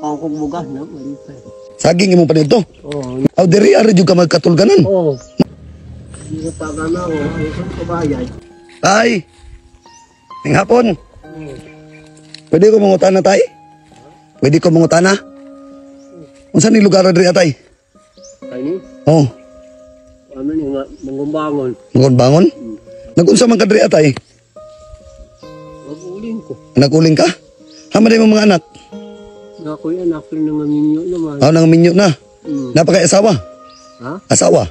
Akong bugas na, malipay. Saging imong panito. Oo. Aw diri ari jud ka magkatulganan. Oo. Hindi ko tagana ko, ang kabayan. Tay. Ning hapon. Oo. Pwede ko mangutana tay? Pwede ko mangutana? Unsa ni lugar diri tay? Kani? Oh, Ano ni mangumbangon. bangon. Nagunsa man ka diri tay? Mag-uling ko. Naguling ka? Hama day mo mga anak. Ako yan, ako yung nangaminyo naman. Aw nang minyo na. Napaka-asawa. Ha? Asawa.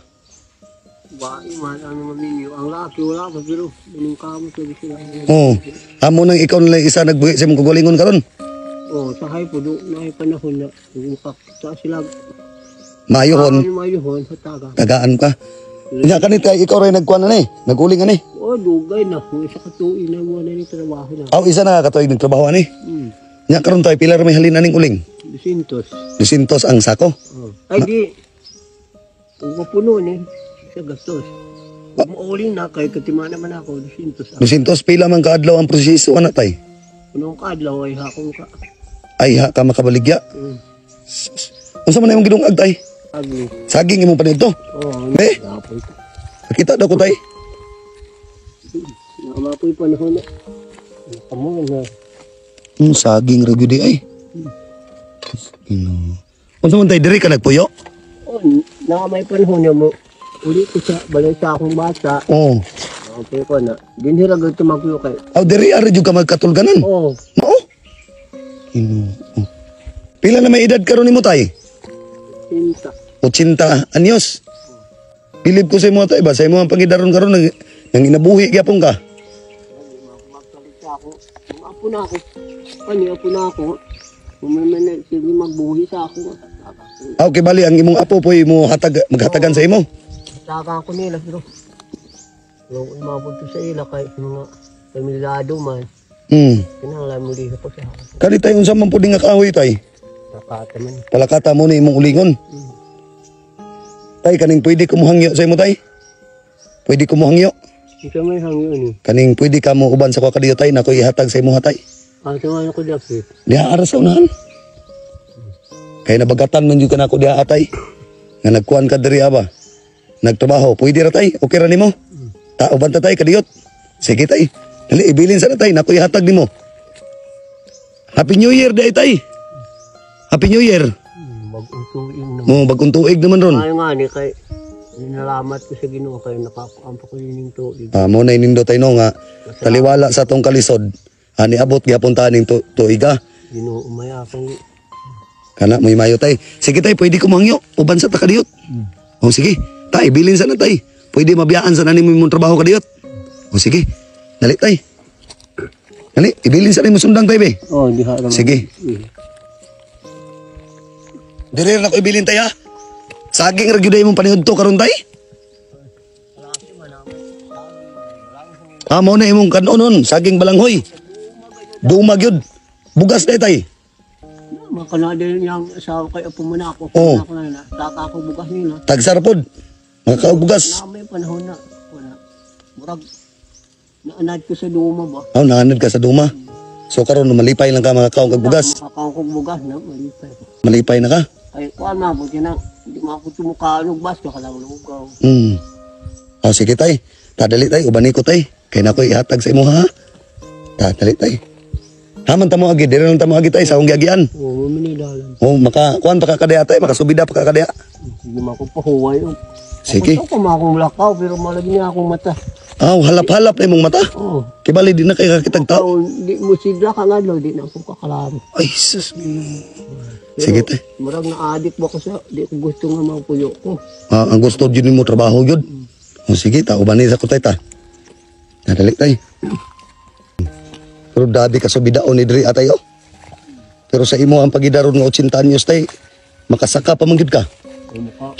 Bae man ang nangaminyo. Ang laki wala pa pero anong kamo sabi sila. Oh, amo nang ikaw na isa nagbuhi sa imong kagalingon karon. Oo, sahay po doon na panahon na makakita sila. Mayuhon, Mayuhon, hataga. tagaan ka. Nya kanit kay ikaw ray nagkuan na ni, naguling ani. Oo, dugay na. Kung isa katuin na mo na ni trabaho na. Aw isa na katuig ng trabaho ani. Nya karon tay pila ra may halin aning uling? 200. 200 ang sako. Oh. Ay di. Kung mapuno ni, isa gastos. Kung mauling na kay katima naman ako, 200. 200 pila man kaadlaw ang proseso ana tay. Punong kadlaw ay hakong ka. Ay ha ka makabaligya. Unsa man imong gidungag tay? Agli. Saging imong panito. Oo. Eh? Napoy. Nakita daw ko tay. Namapoy panahon na. Kamu na. Saging ra gyud ay. Unsa man tay diri ka nagpuyo? Oh, may panahon na mo. Uli ko sa balay sa akong bata. Oh. Okay ko na. Dinhira gud tumagyo kay. Aw diri ari jud ka magkatulganan. Oo. Mao? Pila na may edad karon nimo tay? Tinta. 80 anyos. Bilib ko sa imo tay ba sa imo ang pangidaron karon nang inabuhi gyapon ka. Magsalit ako. Kung apo na ako. Apo na ako. Kung may sige magbuhi sa ako. Aw kay bali ang imong apo poy mo maghatagan sa imo. Taka ko nila pero. Yung umabot sa ila kay mga pamilyado man. Kinahanglan mo dito po sa ako. Kani tay unsa man pud nga kahoy tay? Nakata man. Palakata mo ni imong ulingon. Tay kaning pwede ko mohangyo sa imo tay? Pwede ko mohangyo? Ito may hangyo ni. Kaning pwede ka mo uban sa kwa kadiyo tay nako ihatag sa imo hatay. Sama ko dapit. Diha ara sa unahan. Kay nabagatan man jud ka nako diha atay. Nga nagkuan ka diri ba? Nagtrabaho, pwede ra tay? Okay ra nimo? Tao banta tay kadiyot. Sige tay. Dali ibilin sa tay nako ihatag nimo. Happy New Year day tay. Happy New Year. Bagong tuig naman. Mo bagong tuig naman ron. Ay nga ni kay nalamat ko sa Ginoo kay nakapaampo ko ning tuig. Mo na inindo tay no nga taliwala sa tong kalisod. Ani abot gyapon ta ning tuig ka. Ginoo umaya akong Kana may mayo tay. Sige tay, pwede ko mangyo uban sa takadiyot. O sige, tay bilin sa na tay. Pwede mabiyaan sa nani mo imong trabaho kadiyot. O sige. Dali tay. Dali, ibilin sa nimo sundang tay be. Oh, di ha. Sige. Dire na ko ibilin tay ha. Saging ra gyud imong panihudto karon tay. Amo na imong kanon, saging balanghoy. Dumag yun. Bugas na tay. Makanadil niyang asawa kay apo mo na ako. Oo. Ako na taka ako bugas nila. Tagsarapod. Mga bugas. Na may panahon na. Wala. Murag naanad ko sa duma ba? Oh, nanganad ka sa duma. So karon malipay lang ka mga kaong kag bugas. Makakaw kong bugas na malipay. Malipay na ka. Ay kuan na buti na hindi mo ako tumukha bas ka lang lugaw. Oh, sige tay. Tadali tay ubani ko tay. Kay nako ihatag sa imo ha. Tadali tay. Haman tamo agi, dire lang tamo agi tay sa akong giagian. Oo, minidalan. Oh, maka kuan pa ka kadaya tay, makasubida pa ka kadaya. Sige mo ako pahuway. Sige. Ako ma akong lakaw pero malagi niya akong mata. Aw, halap-halap na imong mata. Oo. Kibali di na kay kakitag tao. Oh, di mo sidra ka nga di na ako kakalaro. Ay, sus. Sige tay. Murag na-addict ba ko sa di ko gusto nga magpuyo ko. Ah, ang gusto jud nimo trabaho jud. Oh, sige ta ubani sa ko tay ta. Nadali tay. Pero dabi ka subidaon ni diri atay oh. Pero sa imo ang pagidaron nga 80 anyos tay, makasaka pa man gid ka.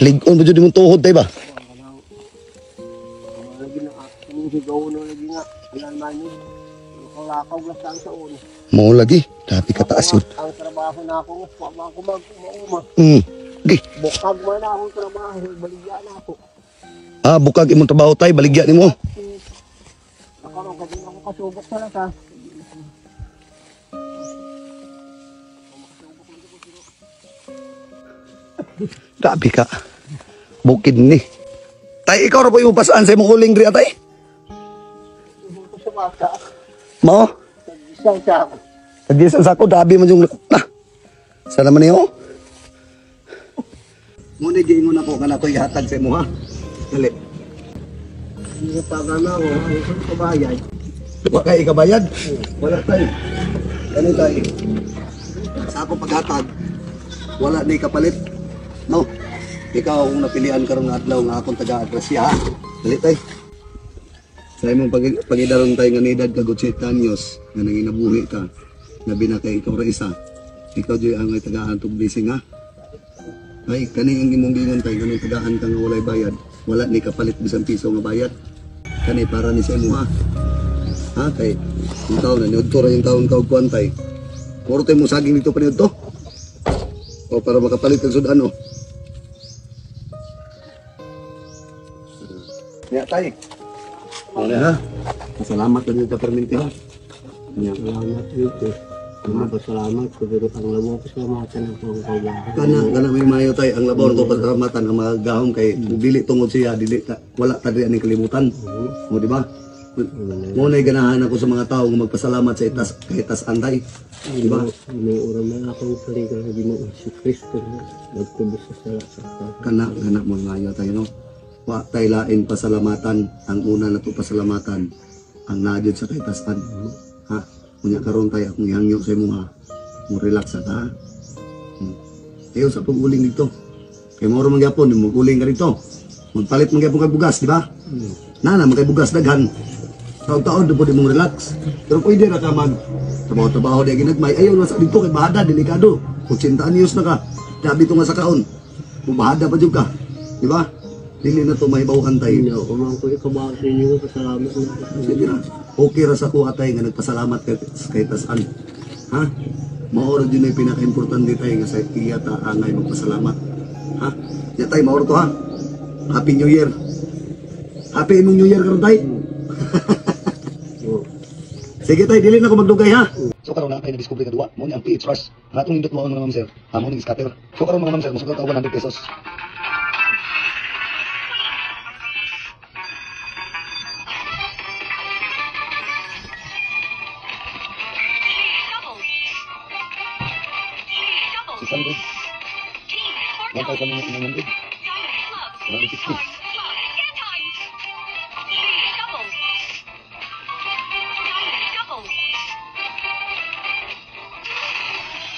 Ligon mo jud imong tuhod tay ba? Lagi na akong higaw na lagi nga. Alam man ni. Lakaw lang sa una. Mao lagi, dabi ka taas yun. Ang trabaho na ako nga pa ako mag-uma. Di. Bukag man na akong trabaho, baligya na ako. Ah, bukag imong trabaho tay, baligya nimo. Nakaroon ka din ako kasubok sa lasa. Grabe ka. Bukid ni. Tay, ikaw ra po yung pasaan sa imong uling diri atay? Sa bata, Mao? isang sa ako. Nagisan sa ako, dabi man yung... Sana man niyo? Muna giingon na po ka na ito ihatag sa imo ha. Dali. Hindi pa gana ako, ang kabayan. Wa kay ikabayad? Wala tayo. Ano tayo? Sa ako paghatag, wala na kapalit. No? Ikaw ang napilian karong adlaw nga akong taga-agrasya ha. Dali tayo. Sa imong pagidaron tayo nga nidad kagot 7 anyos nga nanginabuhi ka. Nabi na kay ikaw ra isa. Ikaw di ang taga-antog blessing ha. Ay, kani ang imong gingon tayo kanang tagaan ka nga walay bayad. Wala ni kapalit bisan piso nga bayad. Kani para ni sa imo ha. Ha, kay yung taon na niudto ra yung taon ka og kuantay. Puro tayo mo saging dito pa niudto. O para makapalit ang sudan o. Ya tay. Ano ha? Salamat lang yung kaperminti ha. Salamat dito. Salamat ko dito ang lamo ko salamatan ang kabayan. Kana may mayo tay ang labor ko pasalamatan ang mga gahom kay dili tungod siya dili wala ta diri aning kalibutan. Mo di ba? Mo nay ganahan ako sa mga tawo nga magpasalamat sa itas kay itas anday. Di ba? May oras na akong saligan sa Ginoo si Kristo nagtubos sa Kana mo mayo tay no. Wa tay lain pasalamatan ang una nato pasalamatan ang naadyo sa kay itasan. Ha? Kunya karon tay akong ihangyo sa imo ha. Mo relax ha. Ayaw sa pag-uling dito. Kay moro man gyapon mo uling ka dito. Magpalit man gyapon kay bugas, di ba? Nana man kay bugas daghan. Taon-taon do pwede mong relax. Pero pwede ra ka mag trabaho di ginagmay. Ayaw na sa dito kay bahada delikado. 80 anyos na ka. Dabi to nga sa kaon. Bumahada pa jud ka. Di ba? Dili na to mahibaw-an tay. Hindi ako man ko ikabaw sa inyo pasalamat na. Sige na. Okay ra sa ko atay nga nagpasalamat kay tasan. Ha? Maoro din ay pinaka-importante tay nga sa iya ta angay magpasalamat. Ha? Ya tay maoro to ha. Happy New Year. Happy imong New Year karon tay. Sige tay, dili na ko magdugay ha. So karon na tay na discover ka duwa. Mo ni ang PH Rush. Atong indot mo mga ma'am sir. Amo ning scatter. So karon mga ma'am sir, musugot ka 100 pesos. Si Sandro. 1,900. 160.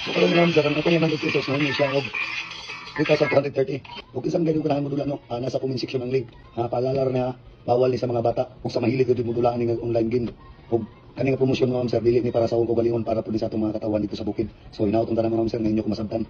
So karon ma'am sir, ang kuya 100 pesos na siya og 3,230. Kung isang ganyan ko na mo dula no, nasa comment section ang link. Paalala na bawal ni sa mga bata kung sa mahilig gud mo dulaan ning online game. Og kani nga promosyon ma'am sir dili ni para sa akong kagalingon para pud sa atong mga katawan dito sa bukid. So hinaut ang tanan ma'am sir nga inyo ko masabtan.